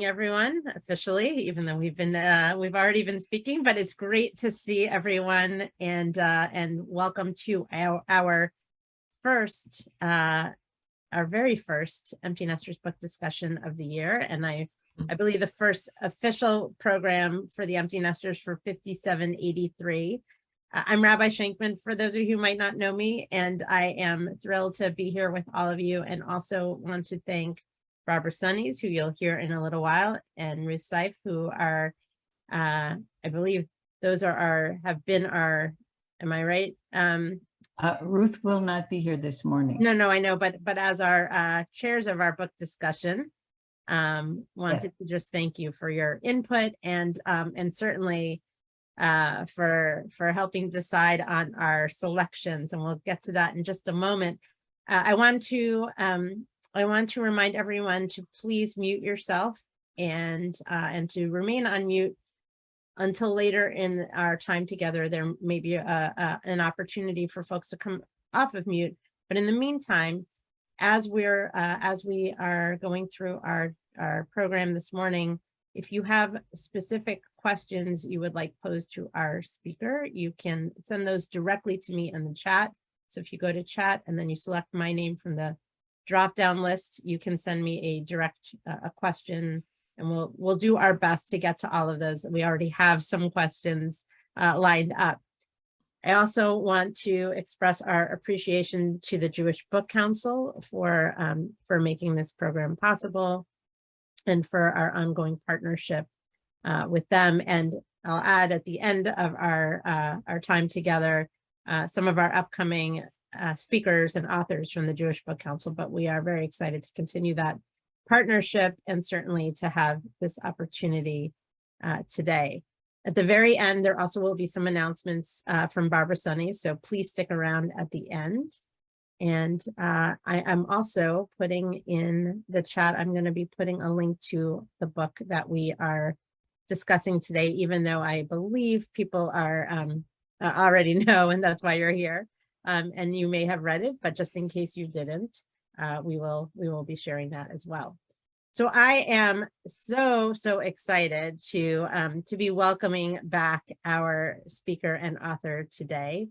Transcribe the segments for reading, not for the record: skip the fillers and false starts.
morning, everyone, officially, even though we've already been speaking, but it's great to see everyone and welcome to our very first Empty Nesters book discussion of the year. And I believe the first official program for the Empty Nesters for 5783. I'm Rabbi Shankman, for those of you who might not know me, and I am thrilled to be here with all of you, and also want to thank Barbara Sunnies, who you'll hear in a little while, and Ruth Seif, who are, I believe those have been our, am I right? Ruth will not be here this morning. No, I know, but as our chairs of our book discussion, wanted to just thank you for your input and certainly for helping decide on our selections, and we'll get to that in just a moment. I want to remind everyone to please mute yourself and to remain on mute until later in our time together. There may be an opportunity for folks to come off of mute, but in the meantime, as we are going through our program this morning, if you have specific questions you would like posed to our speaker, you can send those directly to me in the chat. So if you go to chat and then you select my name from the drop-down list, you can send me a direct question, and we'll do our best to get to all of those. We already have some questions lined up. I also want to express our appreciation to the Jewish Book Council for making this program possible, and for our ongoing partnership with them. And I'll add at the end of our time together, some of our upcoming speakers and authors from the Jewish Book Council, but we are very excited to continue that partnership and certainly to have this opportunity today. At the very end, there also will be some announcements from Barbara Sunnies, so please stick around at the end. And I am also putting in the chat, I'm going to be putting a link to the book that we are discussing today, even though I believe people are already know, and that's why you're here. And you may have read it, but just in case you didn't, we will be sharing that as well. So I am so excited to be welcoming back our speaker and author today.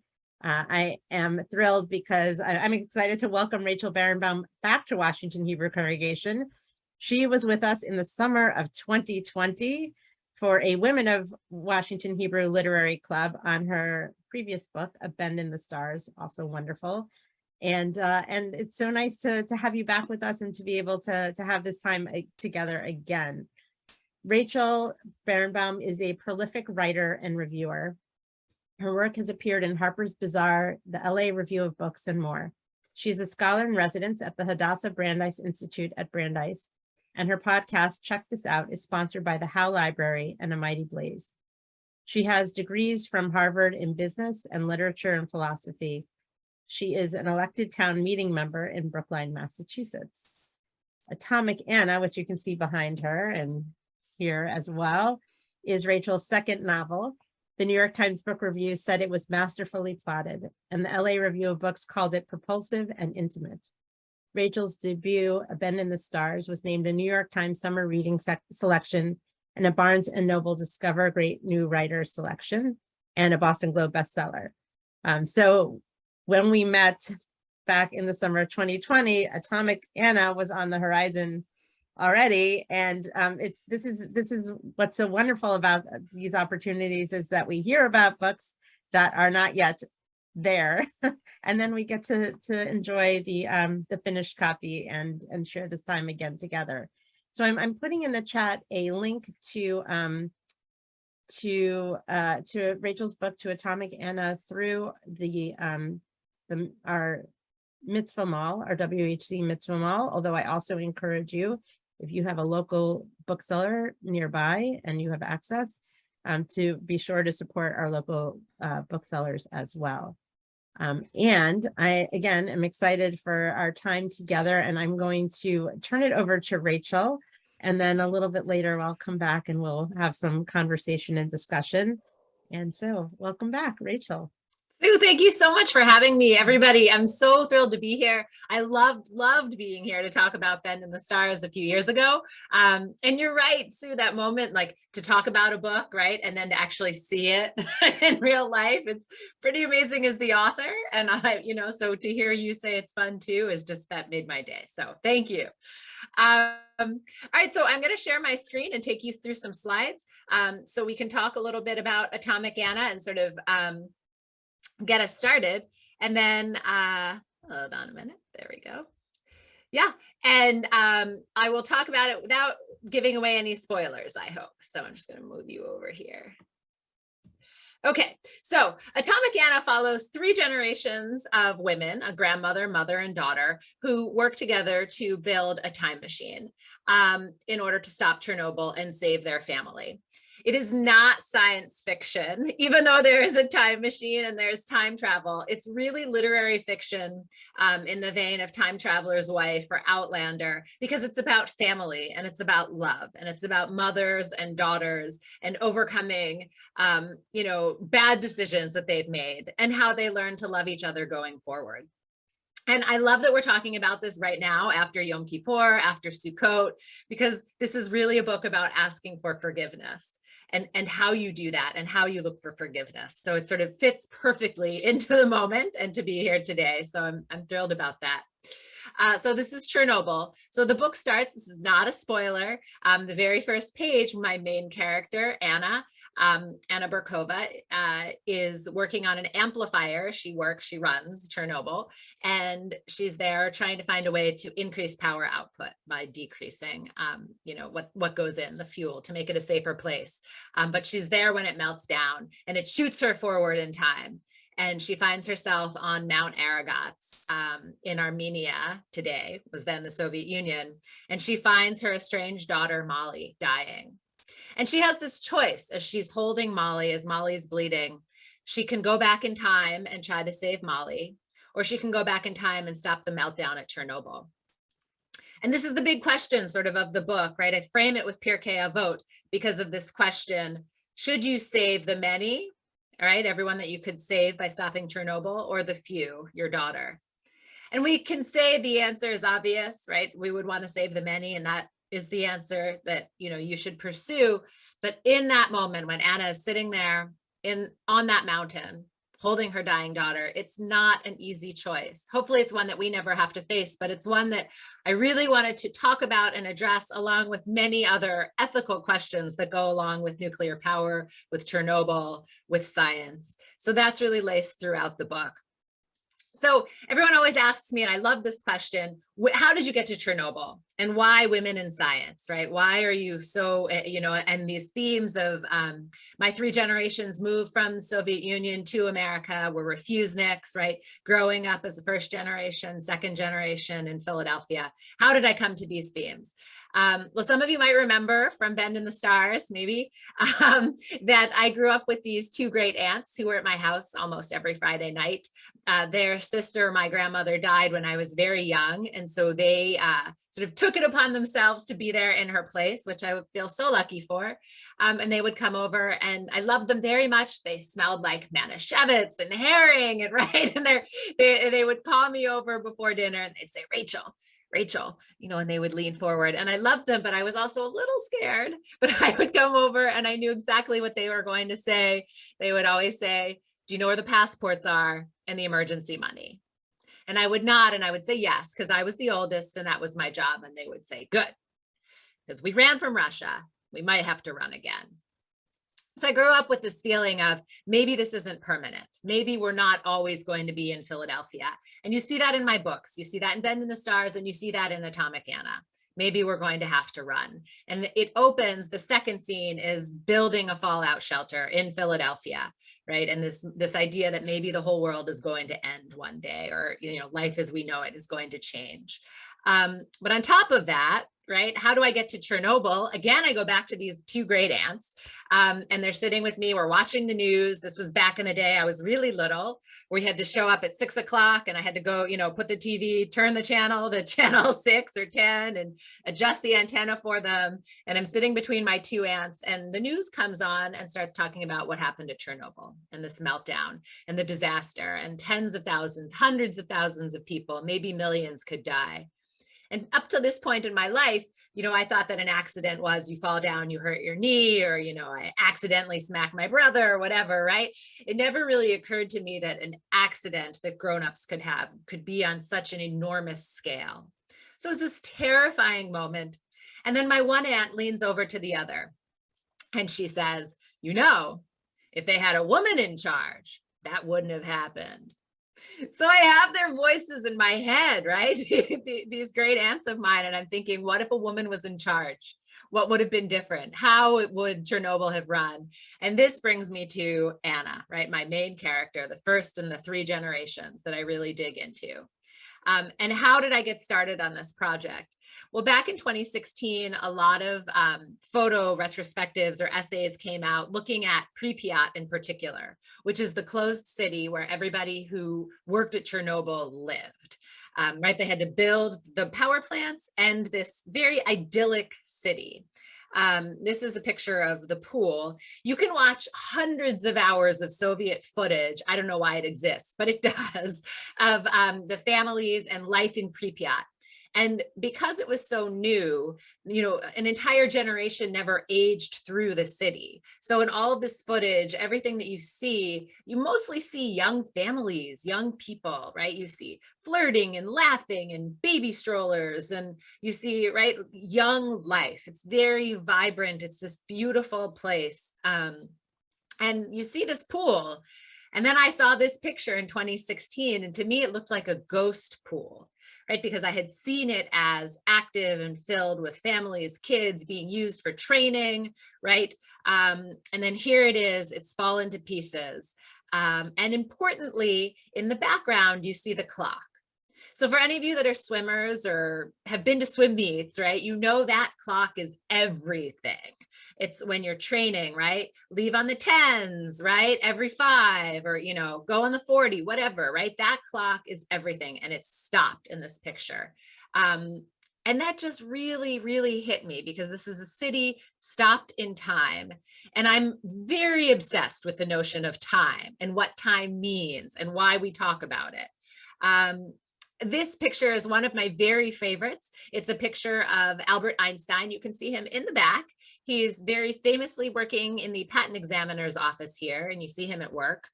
I am thrilled because I'm excited to welcome Rachel Barenbaum back to Washington Hebrew Congregation. She was with us in the summer of 2020 for a Women of Washington Hebrew Literary Club on her previous book, A Bend in the Stars, also wonderful. And it's so nice to have you back with us and to be able to have this time together again. Rachel Barenbaum is a prolific writer and reviewer. Her work has appeared in Harper's Bazaar, the LA Review of Books, and more. She's a scholar in residence at the Hadassah Brandeis Institute at Brandeis, and her podcast, Check This Out, is sponsored by the Howe Library and A Mighty Blaze. She has degrees from Harvard in business and literature and philosophy. She is an elected town meeting member in Brookline, Massachusetts. Atomic Anna, which you can see behind her and here as well, is Rachel's second novel. The New York Times Book Review said it was masterfully plotted, and the LA Review of Books called it propulsive and intimate. Rachel's debut, A Bend in the Stars, was named a New York Times Summer Reading Selection and a Barnes & Noble Discover Great New Writers selection, and a Boston Globe bestseller. So when we met back in the summer of 2020, Atomic Anna was on the horizon already, and this is what's so wonderful about these opportunities, is that we hear about books that are not yet there, and then we get to enjoy the finished copy and share this time again together. So I'm putting in the chat a link to Rachel's book, to Atomic Anna, through our Mitzvah Mall, our WHC Mitzvah Mall, although I also encourage you, if you have a local bookseller nearby and you have access, to be sure to support our local booksellers as well. And I, again, am excited for our time together, and I'm going to turn it over to Rachel, and then a little bit later I'll come back and we'll have some conversation and discussion. And so welcome back, Rachel. Sue, thank you so much for having me, everybody. I'm so thrilled to be here. I loved being here to talk about Bend in the Stars a few years ago. And you're right, Sue, that moment, like to talk about a book, right? And then to actually see it in real life, it's pretty amazing as the author. And so to hear you say it's fun too, is just, that made my day. So thank you. All right, so I'm going to share my screen and take you through some slides so we can talk a little bit about Atomic Anna and sort of get us started. And then hold on a minute, there we go. Yeah, and I will talk about it without giving away any spoilers, I hope. So I'm just going to move you over here. Okay, so Atomic Anna follows 3 generations of women, a grandmother, mother, and daughter, who work together to build a time machine in order to stop Chernobyl and save their family. It is not science fiction, even though there is a time machine and there's time travel. It's really literary fiction in the vein of Time Traveler's Wife or Outlander, because it's about family and it's about love and it's about mothers and daughters and overcoming, bad decisions that they've made and how they learn to love each other going forward. And I love that we're talking about this right now after Yom Kippur, after Sukkot, because this is really a book about asking for forgiveness and how you do that and how you look for forgiveness. So it sort of fits perfectly into the moment and to be here today. So I'm thrilled about that. So this is Chernobyl. So the book starts, this is not a spoiler. The very first page, my main character, Anna Burkova, is working on an amplifier. She runs Chernobyl, and she's there trying to find a way to increase power output by decreasing, what goes in the fuel to make it a safer place. But she's there when it melts down and it shoots her forward in time. And she finds herself on Mount Aragats in Armenia today, was then the Soviet Union. And she finds her estranged daughter, Molly, dying. And she has this choice as she's holding Molly, as Molly's bleeding. She can go back in time and try to save Molly, or she can go back in time and stop the meltdown at Chernobyl. And this is the big question sort of the book, right? I frame it with Pirkei Avot because of this question: should you save the many? All right, everyone that you could save by stopping Chernobyl, or the few, your daughter? And we can say the answer is obvious, right? We would want to save the many, and that is the answer that you should pursue. But in that moment when Anna is sitting there on that mountain holding her dying daughter, it's not an easy choice. Hopefully it's one that we never have to face, but it's one that I really wanted to talk about and address, along with many other ethical questions that go along with nuclear power, with Chernobyl, with science. So that's really laced throughout the book. So everyone always asks me, and I love this question, how did you get to Chernobyl? And why women in science, right? Why are you so, and these themes of my 3 generations moved from the Soviet Union to America, were refuseniks, right? Growing up as a first generation, second generation in Philadelphia. How did I come to these themes? Well, some of you might remember from Bend in the Stars, maybe, that I grew up with these 2 great aunts who were at my house almost every Friday night. Their sister, my grandmother, died when I was very young. And so they sort of took it upon themselves to be there in her place, which I would feel so lucky for. And they would come over, and I loved them very much. They smelled like Manischewitz and herring, and right. And they would call me over before dinner and they'd say, Rachel, and they would lean forward, and I loved them, but I was also a little scared. But I would come over and I knew exactly what they were going to say. They would always say, do you know where the passports are and the emergency money? And I would nod and I would say yes, because I was the oldest and that was my job. And they would say, good, because we ran from Russia. We might have to run again. So I grew up with this feeling of maybe this isn't permanent. Maybe we're not always going to be in Philadelphia. And you see that in my books. You see that in Bend in the Stars, and you see that in Atomic Anna. Maybe we're going to have to run. And it opens, the second scene is building a fallout shelter in Philadelphia, right? And this idea that maybe the whole world is going to end one day, or life as we know it is going to change. But on top of that, right? How do I get to Chernobyl? Again, I go back to these two great aunts, and they're sitting with me. We're watching the news. This was back in the day. I was really little. We had to show up at 6 o'clock, and I had to go, put the TV, turn the channel to channel 6 or 10 and adjust the antenna for them. And I'm sitting between my two aunts, and the news comes on and starts talking about what happened at Chernobyl and this meltdown and the disaster, and tens of thousands, hundreds of thousands of people, maybe millions could die. And up to this point in my life, I thought that an accident was you fall down, you hurt your knee, or, I accidentally smack my brother or whatever, right? It never really occurred to me that an accident that grownups could have could be on such an enormous scale. So it was this terrifying moment. And then my one aunt leans over to the other and she says, if they had a woman in charge, that wouldn't have happened. So I have their voices in my head, right? These great aunts of mine. And I'm thinking, what if a woman was in charge? What would have been different? How would Chernobyl have run? And this brings me to Anna, right? My main character, the first in the 3 generations that I really dig into. And how did I get started on this project? Well, back in 2016, a lot of photo retrospectives or essays came out looking at Pripyat in particular, which is the closed city where everybody who worked at Chernobyl lived, right? They had to build the power plants and this very idyllic city. This is a picture of the pool. You can watch hundreds of hours of Soviet footage. I don't know why it exists, but it does, of the families and life in Pripyat. And because it was so new, an entire generation never aged through the city. So in all of this footage, everything that you see, you mostly see young families, young people, right? You see flirting and laughing and baby strollers, and you see, right, young life. It's very vibrant. It's this beautiful place. And you see this pool. And then I saw this picture in 2016, and to me, it looked like a ghost pool, right? Because I had seen it as active and filled with families, kids being used for training, right? And then here it is, it's fallen to pieces. And importantly, in the background, you see the clock. So for any of you that are swimmers or have been to swim meets, right, that clock is everything. It's when you're training, right? Leave on the 10s, right? Every 5, or, go on the 40, whatever, right? That clock is everything. And it's stopped in this picture. And that just really, really hit me, because this is a city stopped in time. And I'm very obsessed with the notion of time and what time means and why we talk about it. This picture is one of my very favorites. It's a picture of Albert Einstein. You can see him in the back. He's very famously working in the patent examiner's office here, and you see him at work.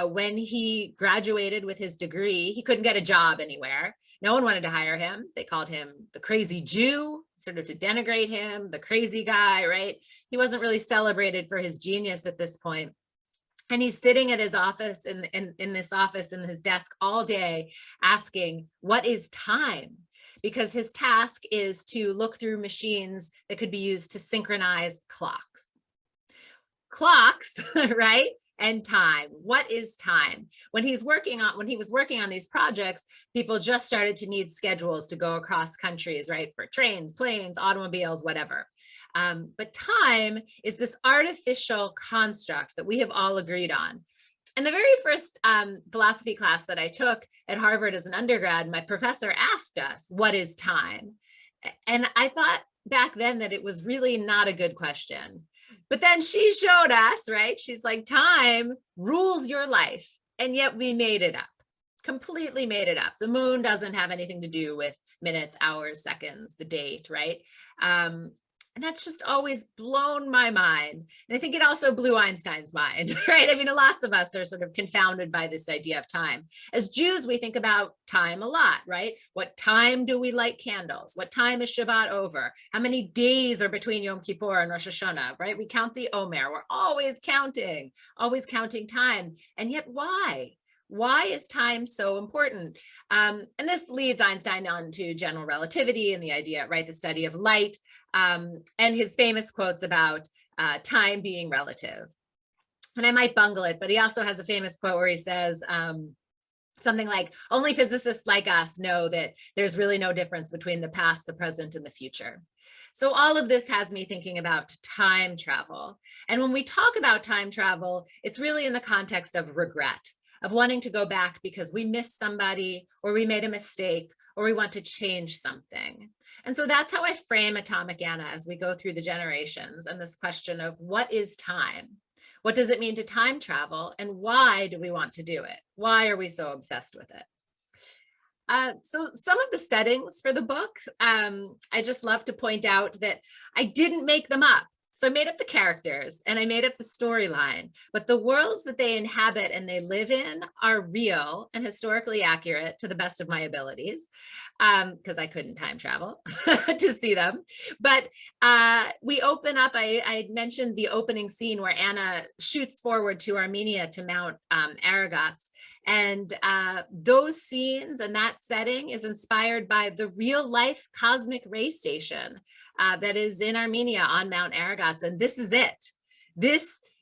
When he graduated with his degree, he couldn't get a job anywhere. No one wanted to hire him. They called him the crazy Jew, sort of to denigrate him, the crazy guy, right? He wasn't really celebrated for his genius at this point. And he's sitting at his office in his desk all day asking, what is time? Because his task is to look through machines that could be used to synchronize clocks. Clocks, right? And time. What is time? When he was working on these projects, people just started to need schedules to go across countries, right? For trains, planes, automobiles, whatever. But time is this artificial construct that we have all agreed on. And the very first philosophy class that I took at Harvard as an undergrad, my professor asked us, what is time? And I thought back then that it was really not a good question. But then she showed us, right? She's like, time rules your life. And yet we made it up, completely made it up. The moon doesn't have anything to do with minutes, hours, seconds, the date, right? And that's just always blown my mind. And I think it also blew Einstein's mind, right? I mean, lots of us are sort of confounded by this idea of time. As Jews, we think about time a lot, right? What time do we light candles? What time is Shabbat over? How many days are between Yom Kippur and Rosh Hashanah, right? We count the Omer. We're always counting time. And yet why? Why is time so important? And this leads Einstein on to general relativity and the idea, right, the study of light, and his famous quotes about time being relative. And I might bungle it, but he also has a famous quote where he says something like, only physicists like us know that there's really no difference between the past, the present, and the future. So all of this has me thinking about time travel. And when we talk about time travel, it's really in the context of regret, of wanting to go back because we missed somebody, or we made a mistake, or we want to change something. And so that's how I frame Atomic Anna as we go through the generations and this question of what is time? What does it mean to time travel? And why do we want to do it? Why are we so obsessed with it? So some of the settings for the book, I just love to point out that I didn't make them up. So I made up the characters and I made up the storyline, but the worlds that they inhabit and they live in are real and historically accurate to the best of my abilities, because I couldn't time travel to see them. But we open up, I mentioned the opening scene where Anna shoots forward to Armenia to Mount Aragats. And those scenes and that setting is inspired by the real life cosmic ray station that is in Armenia on Mount Aragats. And this is it.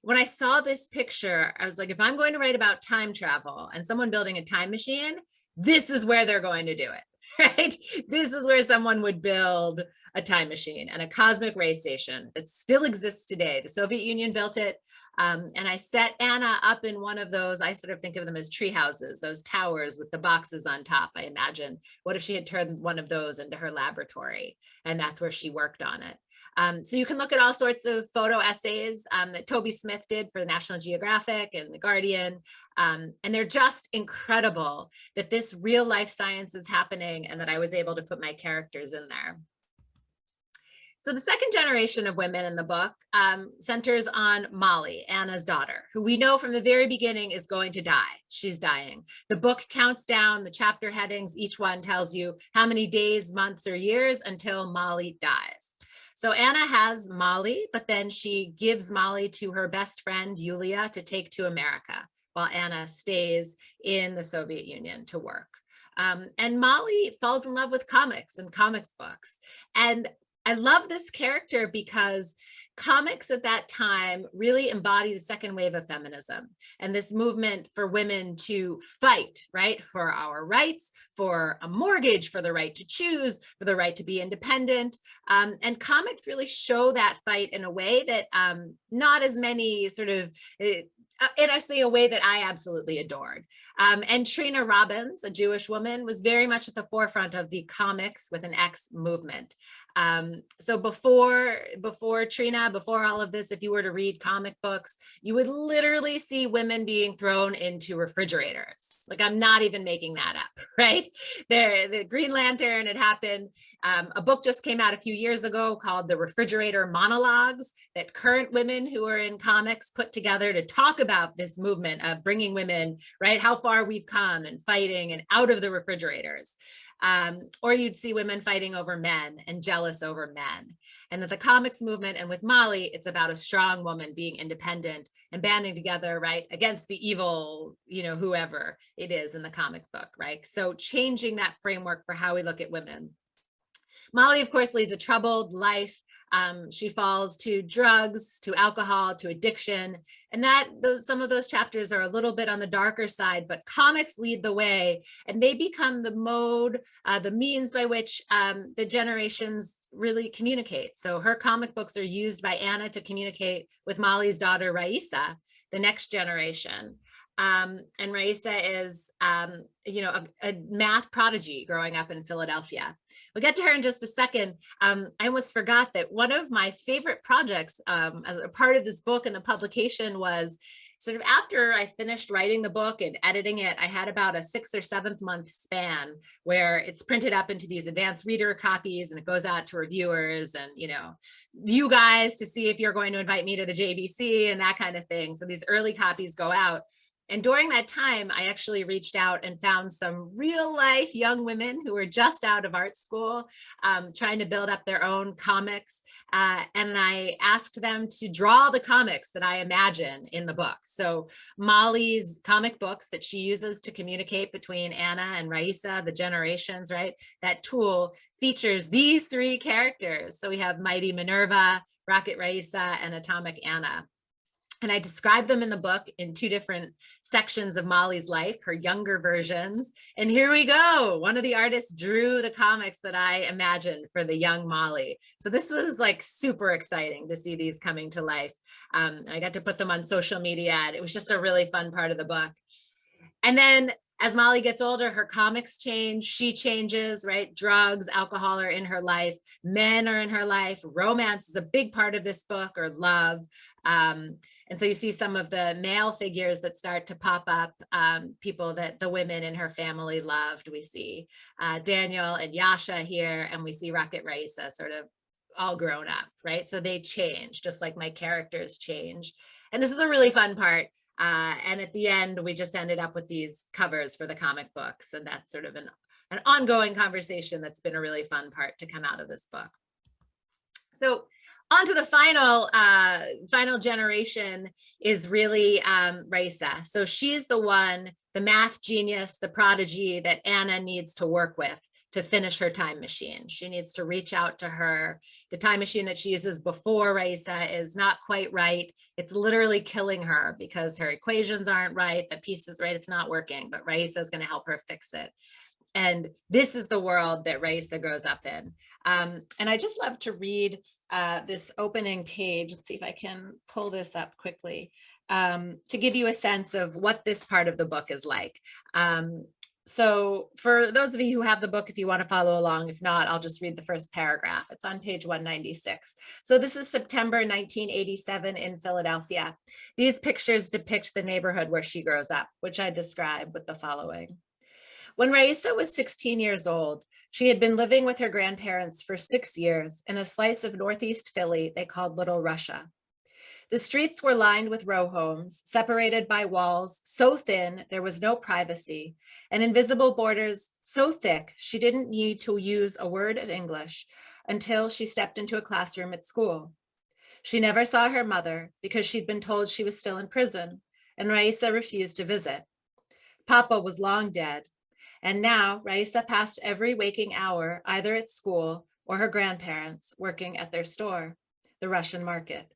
When I saw this picture, I was like, if I'm going to write about time travel and someone building a time machine, this is where they're going to do it. Right? This is where someone would build a time machine and a cosmic ray station that still exists today. The Soviet Union built it. And I set Anna up in one of those, I sort of think of them as tree houses, those towers with the boxes on top. I imagine, what if she had turned one of those into her laboratory? And that's where she worked on it. So you can look at all sorts of photo essays that Toby Smith did for the National Geographic and the Guardian. And they're just incredible that this real life science is happening and that I was able to put my characters in there. So the second generation of women in the book centers on Molly, Anna's daughter, who we know from the very beginning is going to die. She's dying. The book counts down the chapter headings. Each one tells you how many days, months, or years until Molly dies. So Anna has Molly, but then she gives Molly to her best friend, Yulia, to take to America, while Anna stays in the Soviet Union to work. And Molly falls in love with comics and comics books. And I love this character because comics at that time really embody the second wave of feminism and this movement for women to fight, right, for our rights, for a mortgage, for the right to choose, for the right to be independent. And comics really show that fight in a way that not as many sort of, in actually a way that I absolutely adored. And Trina Robbins, a Jewish woman, was very much at the forefront of the comics with an X movement. So before Trina, before all of this, if you were to read comic books, you would literally see women being thrown into refrigerators. Like, I'm not even making that up, right? The Green Lantern had happened. A book just came out a few years ago called The Refrigerator Monologues that current women who are in comics put together to talk about this movement of bringing women, right, how far we've come and fighting and out of the refrigerators. Or you'd see women fighting over men and jealous over men. And that the comics movement, and with Molly, it's about a strong woman being independent and banding together, right, against the evil, whoever it is in the comics book, right? So changing that framework for how we look at women. Molly, of course, leads a troubled life. She falls to drugs, to alcohol, to addiction. And some of those chapters are a little bit on the darker side, but comics lead the way, and they become the mode, the means by which the generations really communicate. So her comic books are used by Anna to communicate with Molly's daughter, Raisa, the next generation. And Raisa is, a math prodigy growing up in Philadelphia. We'll get to her in just a second. I almost forgot that one of my favorite projects as a part of this book and the publication was sort of after I finished writing the book and editing it, I had about a 6th or 7th month span where it's printed up into these advanced reader copies and it goes out to reviewers and, you guys to see if you're going to invite me to the JBC and that kind of thing. So these early copies go out. And during that time, I actually reached out and found some real life young women who were just out of art school, trying to build up their own comics. And I asked them to draw the comics that I imagine in the book. So Molly's comic books that she uses to communicate between Anna and Raisa, the generations, right? That tool features these 3 characters. So we have Mighty Minerva, Rocket Raisa, and Atomic Anna. And I describe them in the book in 2 different sections of Molly's life, her younger versions. And here we go. One of the artists drew the comics that I imagined for the young Molly. So this was like super exciting to see these coming to life. I got to put them on social media, and it was just a really fun part of the book. And then as Molly gets older, her comics change, she changes, right? Drugs, alcohol are in her life, men are in her life, romance is a big part of this book, or love. And so you see some of the male figures that start to pop up, people that the women in her family loved. We see Daniel and Yasha here, and we see Rocket Raisa sort of all grown up, right? So they change, just like my characters change. And this is a really fun part. And at the end, we just ended up with these covers for the comic books. And that's sort of an ongoing conversation that's been a really fun part to come out of this book. So on to the final generation is really Raisa. So she's the one, the math genius, the prodigy that Anna needs to work with to finish her time machine. She needs to reach out to her. The time machine that she uses before Raisa is not quite right. It's literally killing her because her equations aren't right, the pieces, right, it's not working, but Raisa is going to help her fix it. And this is the world that Raisa grows up in. And I just love to read this opening page. Let's see if I can pull this up quickly to give you a sense of what this part of the book is like. So for those of you who have the book, if you want to follow along, if not, I'll just read the first paragraph. It's on page 196. So this is September 1987 in Philadelphia. These pictures depict the neighborhood where she grows up, which I describe with the following. When Raisa was 16 years old, she had been living with her grandparents for 6 years in a slice of Northeast Philly they called Little Russia. The streets were lined with row homes, separated by walls so thin there was no privacy, and invisible borders so thick she didn't need to use a word of English until she stepped into a classroom at school. She never saw her mother because she'd been told she was still in prison, and Raisa refused to visit. Papa was long dead, and now Raisa passed every waking hour either at school or her grandparents working at their store, the Russian market.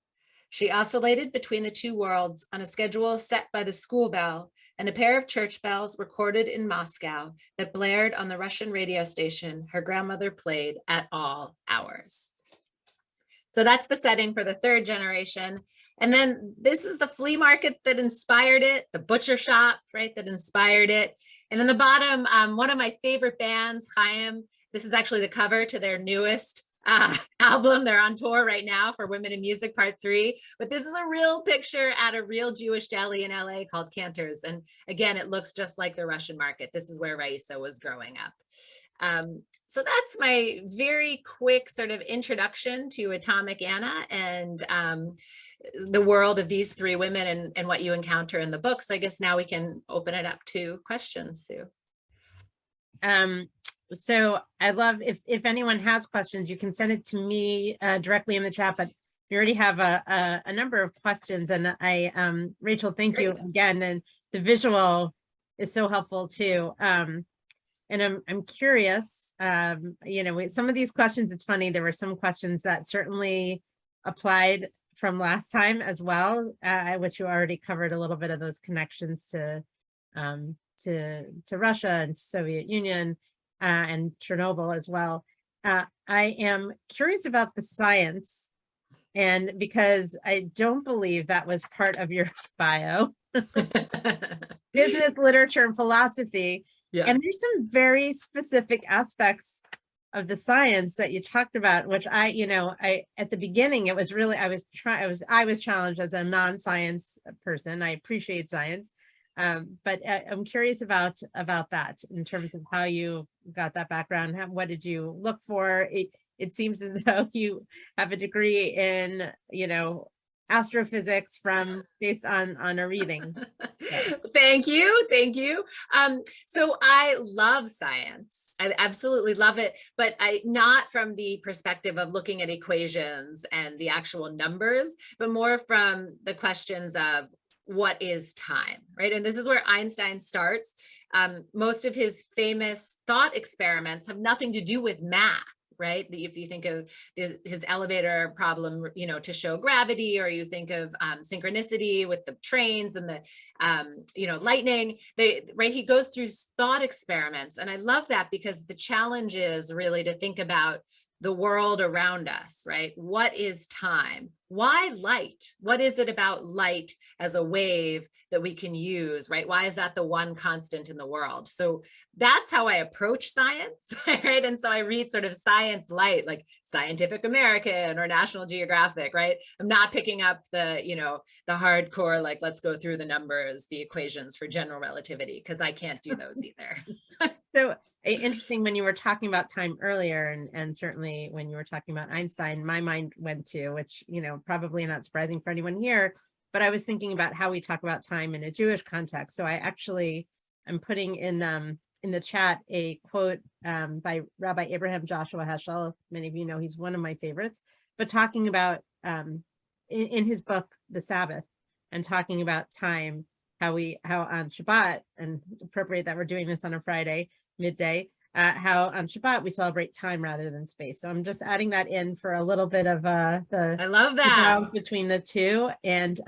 She oscillated between the 2 worlds on a schedule set by the school bell and a pair of church bells recorded in Moscow that blared on the Russian radio station her grandmother played at all hours. So that's the setting for the 3rd generation. And then this is the flea market that inspired it, the butcher shop, right, that inspired it. And in the bottom, one of my favorite bands, Chaim, this is actually the cover to their newest album. They're on tour right now for Women in Music Part 3, but this is a real picture at a real Jewish deli in LA called Cantor's. And again, it looks just like the Russian market. This is where Raisa was growing up. So that's my very quick sort of introduction to Atomic Anna and the world of these 3 women and what you encounter in the books. I guess now we can open it up to questions, Sue. So I love if anyone has questions, you can send it to me directly in the chat, but we already have a number of questions, and Rachel, thank you again. And the visual is so helpful too. And I'm curious, some of these questions, it's funny, there were some questions that certainly applied from last time as well, which you already covered a little bit of those connections to Russia and Soviet Union. And Chernobyl as well. I am curious about the science, and because I don't believe that was part of your bio, business, literature, and philosophy. Yeah. And there's some very specific aspects of the science that you talked about, which I at the beginning, it was really, I was challenged as a non-science person. I appreciate science. But I'm curious about that in terms of how you got that background. What did you look for? It seems as though you have a degree in, astrophysics based on a reading. So. Thank you. So I love science. I absolutely love it, but not from the perspective of looking at equations and the actual numbers, but more from the questions of what is time, right? And this is where Einstein starts. Most of his famous thought experiments have nothing to do with math. right? If you think of his elevator problem, to show gravity, or you think of synchronicity with the trains and the, lightning, right? He goes through thought experiments. And I love that, because the challenge is really to think about the world around us, right? What is time? Why light? What is it about light as a wave that we can use, right? Why is that the one constant in the world? So that's how I approach science, right? And so I read sort of science light, like Scientific American or National Geographic, right? I'm not picking up the, the hardcore, like, let's go through the numbers, the equations for general relativity, because I can't do those either. So interesting, when you were talking about time earlier, and certainly when you were talking about Einstein, my mind went to, which, probably not surprising for anyone here, but I was thinking about how we talk about time in a Jewish context. So I'm putting in the chat a quote by Rabbi Abraham Joshua Heschel. Many of you know he's one of my favorites, but talking about in his book, The Sabbath, and talking about time, how on Shabbat, and appropriate that we're doing this on a Friday midday, how on Shabbat we celebrate time rather than space. So I'm just adding that in for a little bit of I love that balance between the two. And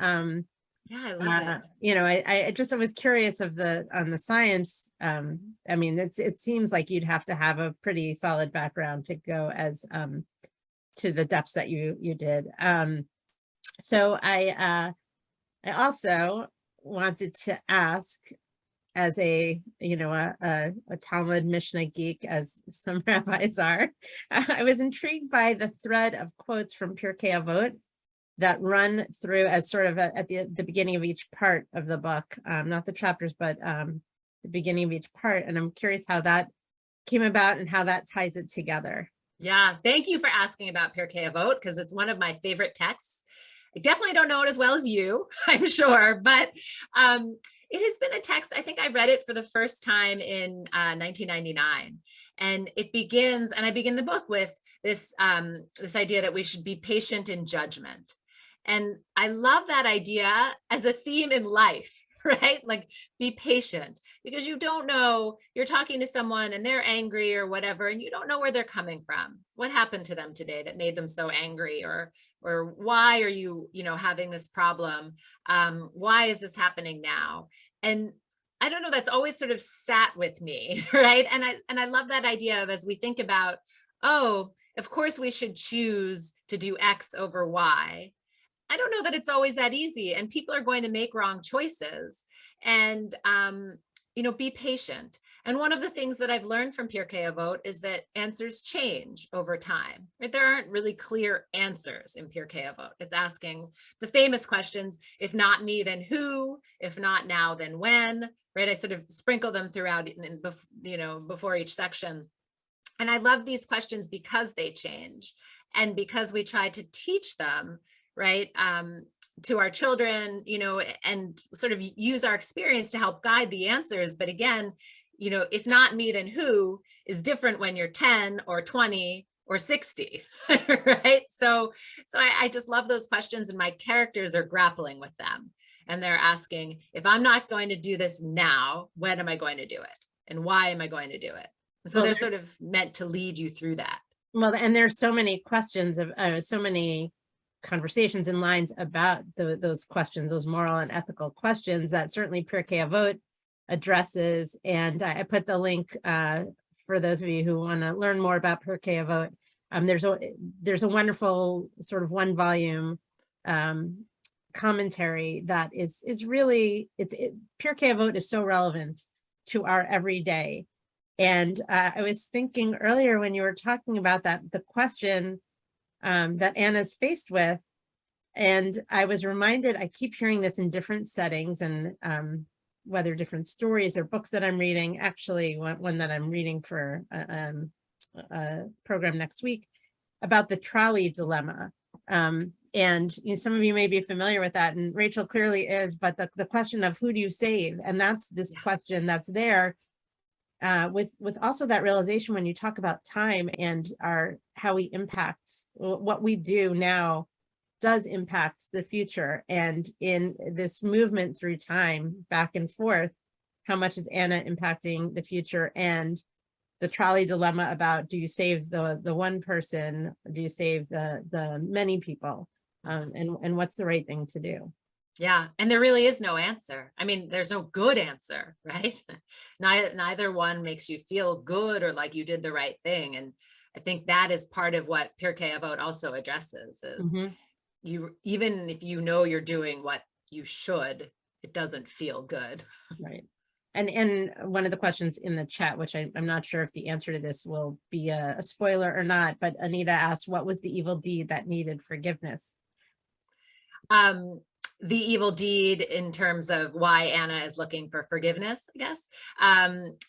yeah, I love it. I was curious on the science. I mean, it seems like you'd have to have a pretty solid background to go as to the depths that you did. So I also wanted to ask, as a Talmud Mishnah geek, as some rabbis are, I was intrigued by the thread of quotes from Pirkei Avot that run through as sort of at the beginning of each part of the book, not the chapters, but the beginning of each part. And I'm curious how that came about and how that ties it together. Yeah, thank you for asking about Pirkei Avot, because it's one of my favorite texts. I definitely don't know it as well as you, I'm sure, but it has been a text. I think I read it for the first time in 1999, and it begins, and I begin the book with this idea that we should be patient in judgment. And I love that idea as a theme in life, right? Like, be patient, because you don't know, you're talking to someone and they're angry or whatever, and you don't know where they're coming from. What happened to them today that made them so angry? Or why are you, having this problem? Why is this happening now? And I don't know, that's always sort of sat with me, right? And I love that idea of, as we think about, oh, of course we should choose to do X over Y. I don't know that it's always that easy, and people are going to make wrong choices, and be patient. And one of the things that I've learned from Pirkei Avot is that answers change over time, right? There aren't really clear answers in Pirkei Avot. It's asking the famous questions: if not me, then who? If not now, then when? Right? I sort of sprinkle them throughout, before each section. And I love these questions because they change, and because we try to teach them, right, to our children, and sort of use our experience to help guide the answers. But again, if not me, then who is different when you're 10 or 20 or 60, right? So I just love those questions, and my characters are grappling with them. And they're asking, if I'm not going to do this now, when am I going to do it? And why am I going to do it? And so they're sort of meant to lead you through that. Well, and there's so many questions of so many conversations and lines about those questions, those moral and ethical questions, that certainly Pirkei Avot addresses. And I put the link for those of you who want to learn more about Pirkei Avot. There's a wonderful sort of 1-volume commentary that is really, Pirkei Avot is so relevant to our everyday. And I was thinking earlier when you were talking about that, the question that Anna's faced with, and I was reminded, I keep hearing this in different settings, and whether different stories or books that I'm reading. Actually, one that I'm reading for a program next week about the trolley dilemma. And some of you may be familiar with that, and Rachel clearly is, but the question of who do you save? And that's this question that's there. With also that realization when you talk about time and how we impact what we do now does impact the future. And in this movement through time, back and forth, how much is Anna impacting the future? And the trolley dilemma about, do you save the one person, or do you save the many people? And what's the right thing to do? Yeah. And there really is no answer. I mean, there's no good answer, right? Neither one makes you feel good or like you did the right thing. And I think that is part of what Pirkei Avot also addresses is you, even if you know you're doing what you should, it doesn't feel good. Right. And one of the questions in the chat, which I'm not sure if the answer to this will be a spoiler or not, but Anita asked, what was the evil deed that needed forgiveness? The evil deed in terms of why Anna is looking for forgiveness, I guess.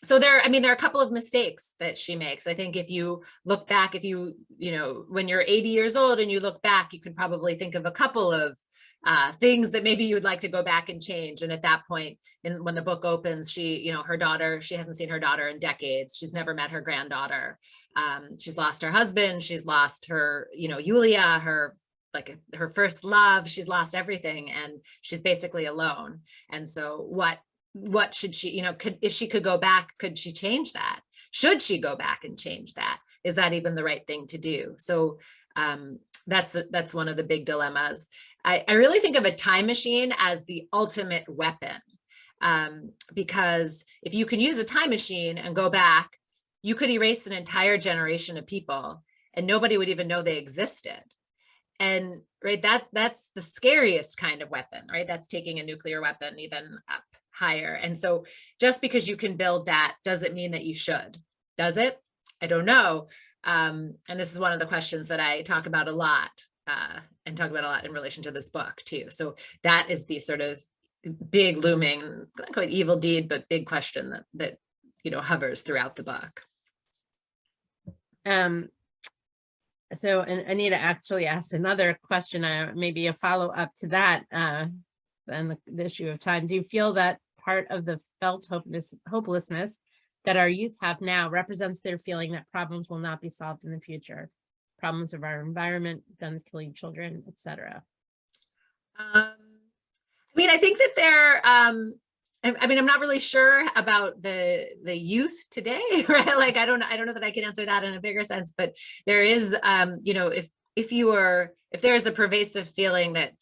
So there are a couple of mistakes that she makes. I think if you look back, when you're 80 years old and you look back, you can probably think of a couple of things that maybe you would like to go back and change. And at that point, when the book opens, her daughter, she hasn't seen her daughter in decades. She's never met her granddaughter. She's lost her husband. She's lost her, Yulia, her first love. She's lost everything, and she's basically alone. And so what should she, if she could go back, could she change that? Should she go back and change that? Is that even the right thing to do? So that's one of the big dilemmas. I really think of a time machine as the ultimate weapon, because if you can use a time machine and go back, you could erase an entire generation of people and nobody would even know they existed. And right, that's the scariest kind of weapon, right? That's taking a nuclear weapon even up higher. And so just because you can build that doesn't mean that you should. Does it? I don't know. And this is one of the questions that I talk about a lot, and talk about a lot in relation to this book too. So that is the sort of big looming, not quite evil deed, but big question that hovers throughout the book. So, and Anita actually asked another question, maybe a follow-up to that, and the issue of time. Do you feel that part of the felt hopelessness that our youth have now represents their feeling that problems will not be solved in the future? Problems of our environment, guns killing children, etc. I think that they're, I'm not really sure about the youth today, right? Like, I don't know that I can answer that in a bigger sense, but there is, if there is a pervasive feeling that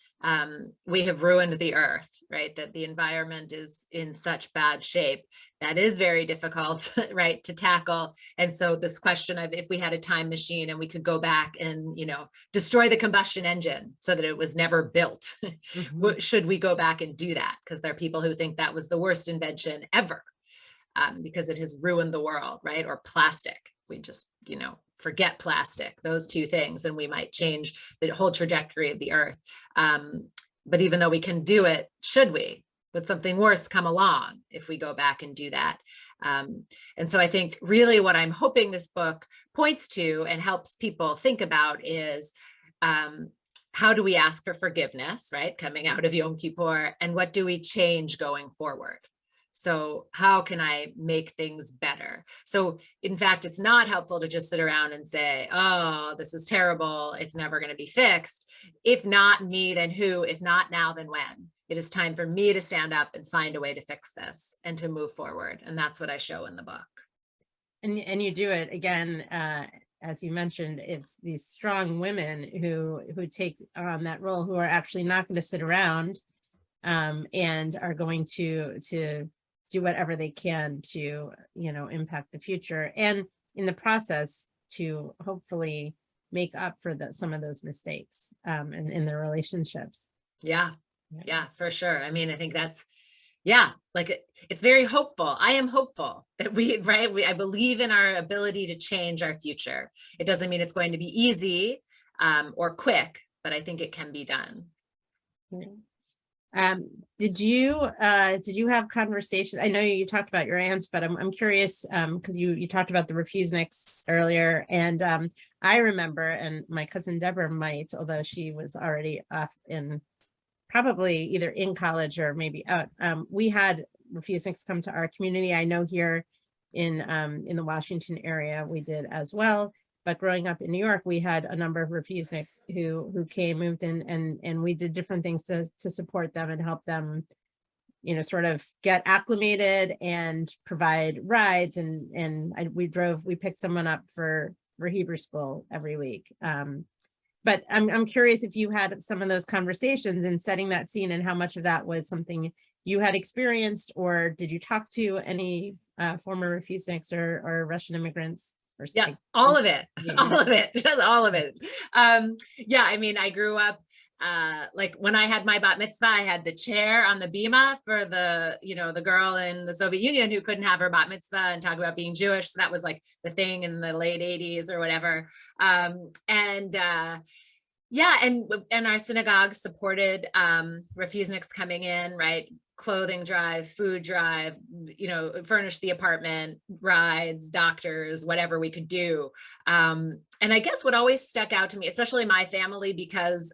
we have ruined the earth, right? That the environment is in such bad shape, that is very difficult, right, to tackle. And so this question of if we had a time machine and we could go back and, destroy the combustion engine so that it was never built, should we go back and do that? Because there are people who think that was the worst invention ever, because it has ruined the world, right? Or plastic. We just, forget plastic, those two things, and we might change the whole trajectory of the earth. But even though we can do it, should we? Would something worse come along if we go back and do that? And so I think really what I'm hoping this book points to and helps people think about is, how do we ask for forgiveness, right? Coming out of Yom Kippur, and what do we change going forward? So how can I make things better? So in fact, it's not helpful to just sit around and say, oh, this is terrible, it's never going to be fixed. If not me, then who? If not now, then when? It is time for me to stand up and find a way to fix this and to move forward. And that's what I show in the book. And you do it again, as you mentioned, it's these strong women who take on that role, who are actually not going to sit around, and are going to do whatever they can to, impact the future, and in the process to hopefully make up for some of those mistakes in their relationships. Yeah, for sure. I think that's, it's very hopeful. I am hopeful that I believe in our ability to change our future. It doesn't mean it's going to be easy or quick, but I think it can be done. Yeah. Did you have conversations? I know you talked about your aunts, but I'm curious, because you talked about the refuseniks earlier, and I remember, and my cousin Deborah might, although she was already off in probably either in college or maybe out. We had refuseniks come to our community. I know here in the Washington area we did as well. But growing up in New York, we had a number of refuseniks who moved in, and we did different things to support them and help them, sort of get acclimated and provide rides. And we picked someone up for Hebrew school every week. But I'm curious if you had some of those conversations in setting that scene, and how much of that was something you had experienced, or did you talk to any former refuseniks or Russian immigrants? Yeah, all of it, all of it, just all of it. Yeah, I mean, I grew up, like when I had my bat mitzvah, I had the chair on the bima for the, the girl in the Soviet Union who couldn't have her bat mitzvah and talk about being Jewish. So that was like the thing in the late 80s or whatever. Yeah, and our synagogue supported refuseniks coming in, right? Clothing drives, food drive, furnish the apartment, rides, doctors, whatever we could do. And I guess what always stuck out to me, especially my family, because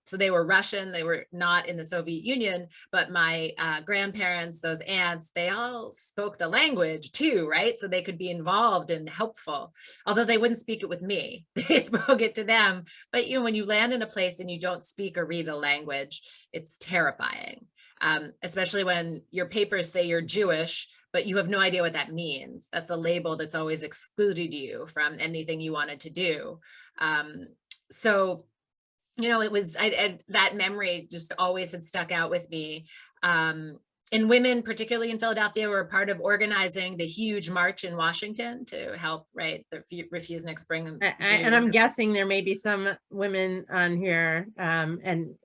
so they were Russian, they were not in the Soviet Union, but my grandparents, those aunts, they all spoke the language too, right? So they could be involved and helpful, although they wouldn't speak it with me. They spoke it to them. But when you land in a place and you don't speak or read the language, it's terrifying. Especially when your papers say you're Jewish, but you have no idea what that means. That's a label that's always excluded you from anything you wanted to do. So, it was, that memory just always had stuck out with me. And women, particularly in Philadelphia, were part of organizing the huge march in Washington to help, right, the refuseniks bring them. And I'm guessing there may be some women on here, and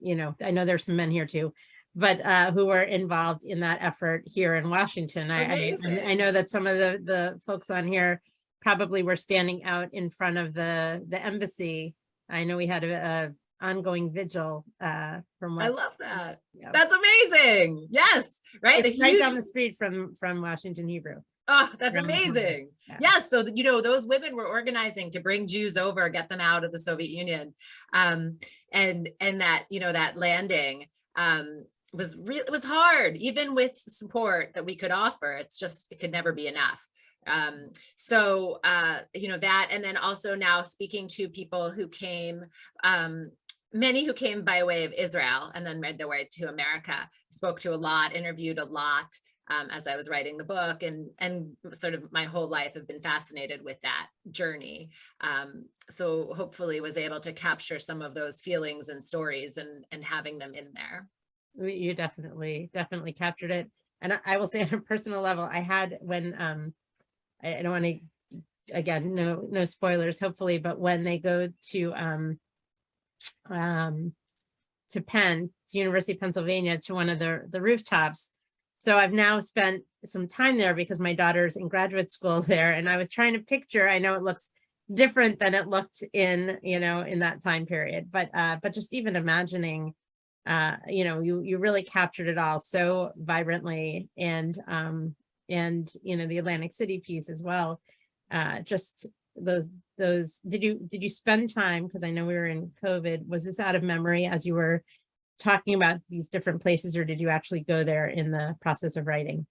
I know there's some men here too, but who were involved in that effort here in Washington. I know that some of the folks on here probably were standing out in front of the embassy. I know we had a ongoing vigil from what I love that. Yeah. That's amazing. Yes, right. It's right down the street from Washington Hebrew. Oh, that's amazing. Yeah. Yes. So, those women were organizing to bring Jews over, get them out of the Soviet Union. And that, that landing it was hard, even with support that we could offer. It could never be enough. So, that, and then also now speaking to people who came, many who came by way of Israel and then made their way to America, spoke to a lot, interviewed a lot as I was writing the book, and sort of my whole life have been fascinated with that journey. So hopefully was able to capture some of those feelings and stories and having them in there. You definitely captured it. And I will say on a personal level, I had when, I don't want to, again, no spoilers, hopefully, but when they go to Penn, to University of Pennsylvania, to one of the rooftops. So I've now spent some time there because my daughter's in graduate school there, and I was trying to picture, I know it looks different than it looked in that time period, but just even imagining, you really captured it all so vibrantly, and the Atlantic City piece as well. Just those, did you spend time, because I know we were in COVID, was this out of memory as you were talking about these different places, or did you actually go there in the process of writing?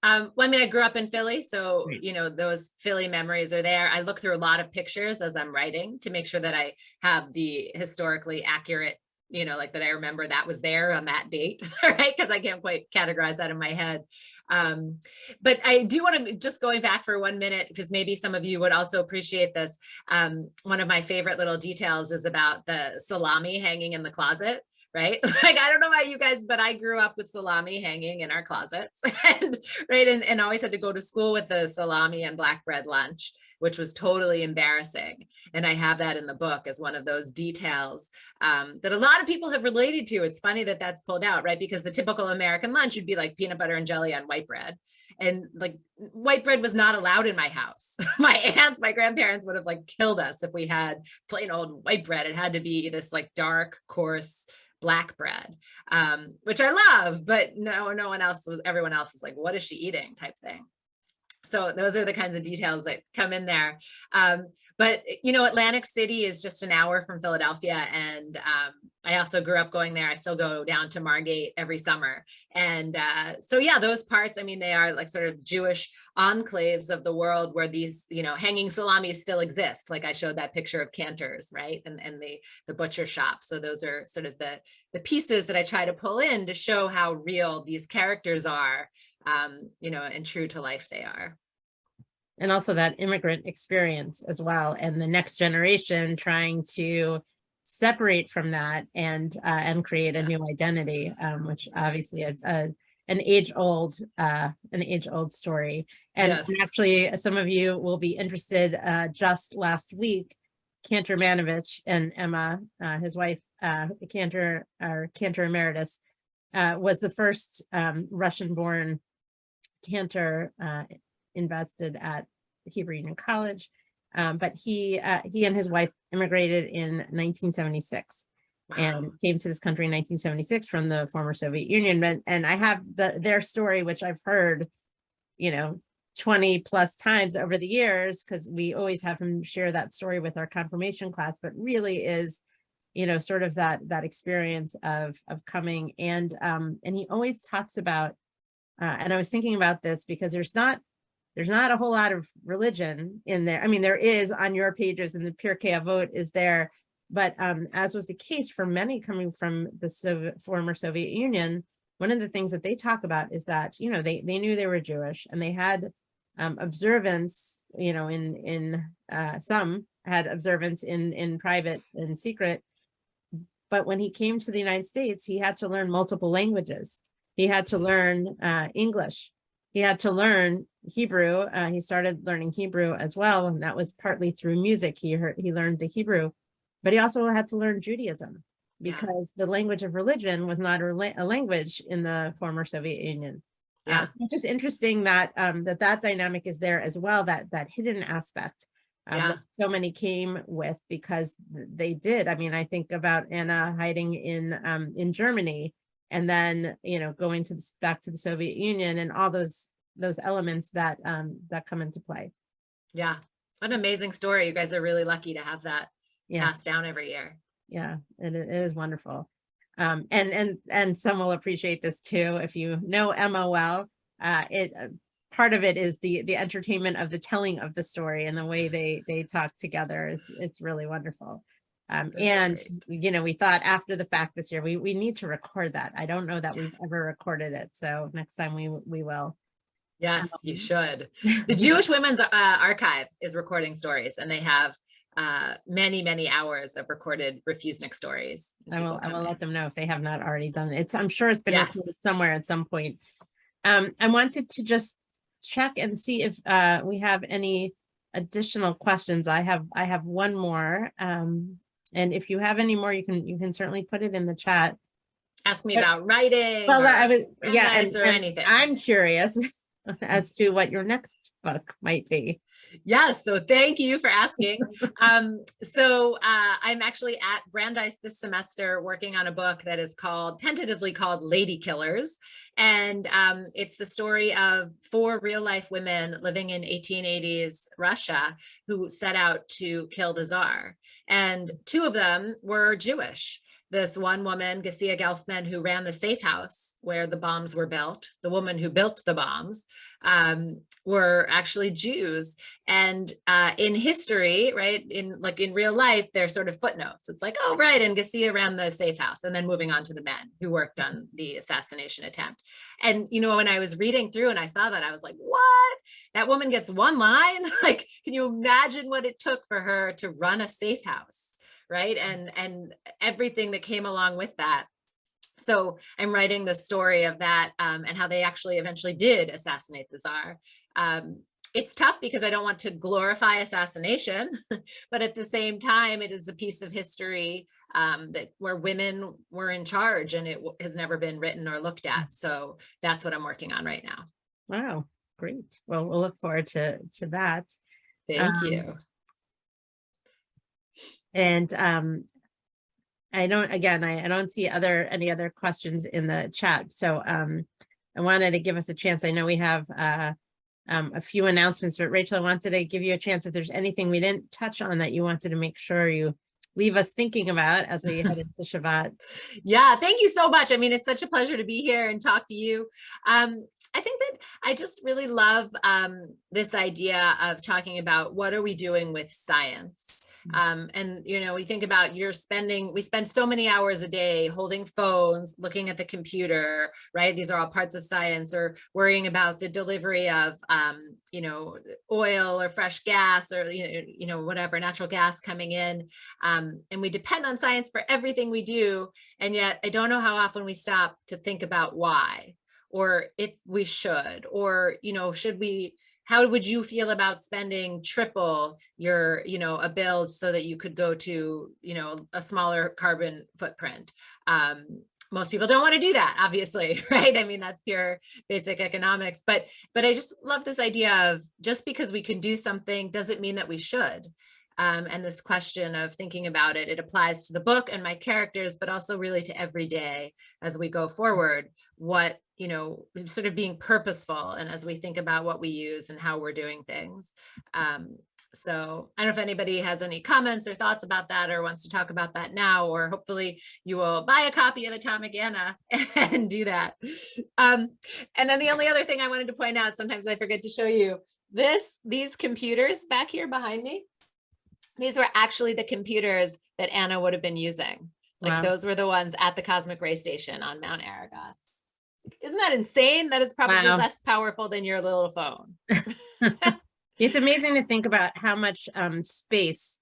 Well, I mean, I grew up in Philly, so, those Philly memories are there. I look through a lot of pictures as I'm writing to make sure that I have the historically accurate, like that I remember that was there on that date, right? Because I can't quite categorize that in my head. But I do want to, just going back for 1 minute, because maybe some of you would also appreciate this. One of my favorite little details is about the salami hanging in the closet. Right? Like, I don't know about you guys, but I grew up with salami hanging in our closets and always had to go to school with the salami and black bread lunch, which was totally embarrassing. And I have that in the book as one of those details that a lot of people have related to. It's funny that that's pulled out, right? Because the typical American lunch would be like peanut butter and jelly on white bread. And like white bread was not allowed in my house. My aunts, my grandparents would have like killed us if we had plain old white bread. It had to be this like dark, coarse, black bread, which I love, but no one else, everyone else was like, what is she eating type thing. So those are the kinds of details that come in there. But Atlantic City is just an hour from Philadelphia. And I also grew up going there. I still go down to Margate every summer. And so, yeah, those parts, I mean, they are like sort of Jewish enclaves of the world where these, hanging salamis still exist. Like I showed that picture of Cantor's, right? And the butcher shop. So those are sort of the pieces that I try to pull in to show how real these characters are, and true to life they are. And also that immigrant experience as well, and the next generation trying to separate from that and create a new identity, which obviously is an age-old story. And, Yes. and actually, some of you will be interested. Just last week, Cantor Manovich and Emma, his wife, Cantor Emeritus, was the first Russian-born Cantor invested at Hebrew Union College, but he and his wife immigrated in 1976. Wow. And came to this country in 1976 from the former Soviet Union. And I have their story, which I've heard, 20 plus times over the years, because we always have him share that story with our confirmation class, but really is, sort of that experience of coming. And he always talks about, and I was thinking about this because there's not a whole lot of religion in there. I mean, there is on your pages, and the Pirkei Avot is there, but as was the case for many coming from the former Soviet Union, one of the things that they talk about is that, they knew they were Jewish, and they had observance, some had observance in private and secret. But when he came to the United States, he had to learn multiple languages. He had to learn English. He had to learn Hebrew. He started learning Hebrew as well, and that was partly through music. He learned the Hebrew, but he also had to learn Judaism, because the language of religion was not a language in the former Soviet Union. So it's just interesting that that dynamic is there as well, that hidden aspect that so many came with, because they did. I mean, I think about Anna hiding in Germany, and then going back to the Soviet Union, and all those elements that come into play. Yeah, what an amazing story. You guys are really lucky to have that passed down every year. Yeah, it is wonderful. And some will appreciate this too if you know Emma well. Part of it is the entertainment of the telling of the story, and the way they talk together. It's really wonderful. And we thought after the fact this year we need to record that. I don't know that we've ever recorded it, so next time we will. Yes, you should. The Jewish Women's Archive is recording stories, and they have many hours of recorded Refusnik stories. I will let them know if they have not already done it. I'm sure it's been recorded somewhere at some point. I wanted to just check and see if we have any additional questions. I have one more, and if you have any more, you can certainly put it in the chat. Ask me about writing. Well, or anything. I'm curious as to what your next book might be. Yes, so thank you for asking. So I'm actually at Brandeis this semester working on a book that is tentatively called Lady Killers. And it's the story of 4 real-life women living in 1880s Russia who set out to kill the Tsar. And 2 of them were Jewish. This one woman, Gasia Gelfman, who ran the safe house where the bombs were built, the woman who built the bombs, were actually Jews. And in history, right, in real life, they're sort of footnotes. It's like, oh, right, and Gasia ran the safe house, and then moving on to the men who worked on the assassination attempt. And, when I was reading through and I saw that, I was like, what? That woman gets one line? Like, can you imagine what it took for her to run a safe house? Right. And everything that came along with that. So I'm writing the story of that and how they actually eventually did assassinate the Tsar. It's tough because I don't want to glorify assassination, but at the same time, it is a piece of history where women were in charge, and it has never been written or looked at. So that's what I'm working on right now. Wow, great. Well, we'll look forward to that. Thank you. And I don't see any other questions in the chat. So I wanted to give us a chance. I know we have a few announcements, but Rachel, I wanted to give you a chance if there's anything we didn't touch on that you wanted to make sure you leave us thinking about as we head into Shabbat. Yeah, thank you so much. I mean, it's such a pleasure to be here and talk to you. I think that I just really love this idea of talking about what are we doing with science. And, you know, we think about we spend so many hours a day holding phones, looking at the computer, right? These are all parts of science, or worrying about the delivery of, you know, oil or fresh gas, or, you know, whatever, natural gas coming in. And we depend on science for everything we do. And yet I don't know how often we stop to think about why, or if we should, or, you know, how would you feel about spending triple your, you know, a bill so that you could go to, you know, a smaller carbon footprint? Most people don't want to do that, obviously, right? I mean, that's pure basic economics, but I just love this idea of just because we can do something doesn't mean that we should. And this question of thinking about it applies to the book and my characters, but also really to every day as we go forward, what, you know, sort of being purposeful. And as we think about what we use and how we're doing things. So I don't know if anybody has any comments or thoughts about that, or wants to talk about that now, or hopefully you will buy a copy of Atomic Anna and do that. And then the only other thing I wanted to point out, sometimes I forget to show you these computers back here behind me. These were actually the computers that Anna would have been using. Like Wow. those were the ones at the Cosmic Ray Station on Mount Aragon. Isn't that insane? That is probably Wow. less powerful than your little phone. It's amazing to think about how much space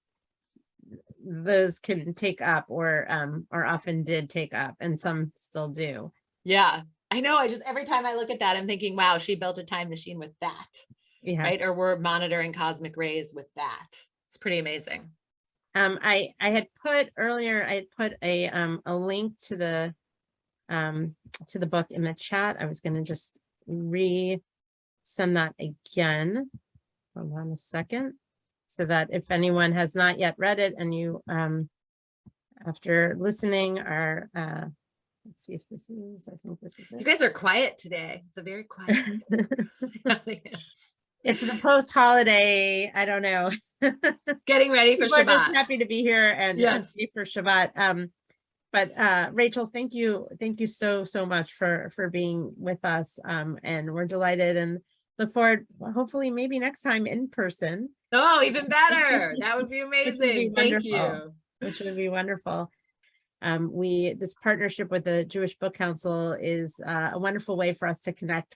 those can take up, or often did take up, and some still do. Yeah, I know. Every time I look at that, I'm thinking, wow, she built a time machine with that, Yeah. right? Or we're monitoring cosmic rays with that. It's pretty amazing. I had put earlier, I had put a link to the book in the chat. I was going to just send that again. Hold on a second, so that if anyone has not yet read it and you, after listening, are, let's see if this is, I think this is it. You guys are quiet today. It's a very quiet audience. It's the post-holiday, I don't know. Getting ready for People are just Shabbat. happy to be here and Yes. ready for Shabbat. But Rachel, thank you so much for being with us. And we're delighted and look forward, hopefully maybe next time in person. Oh, even better. That would be amazing. Thank you. Which would be wonderful. This partnership with the Jewish Book Council is a wonderful way for us to connect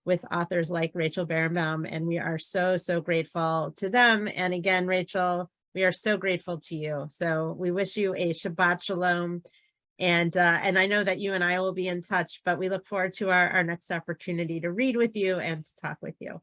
with authors like Rachel Barenbaum, and we are so grateful to them. And again, Rachel, we are so grateful to you. So we wish you a Shabbat Shalom. And I know that you and I will be in touch, but we look forward to our next opportunity to read with you and to talk with you.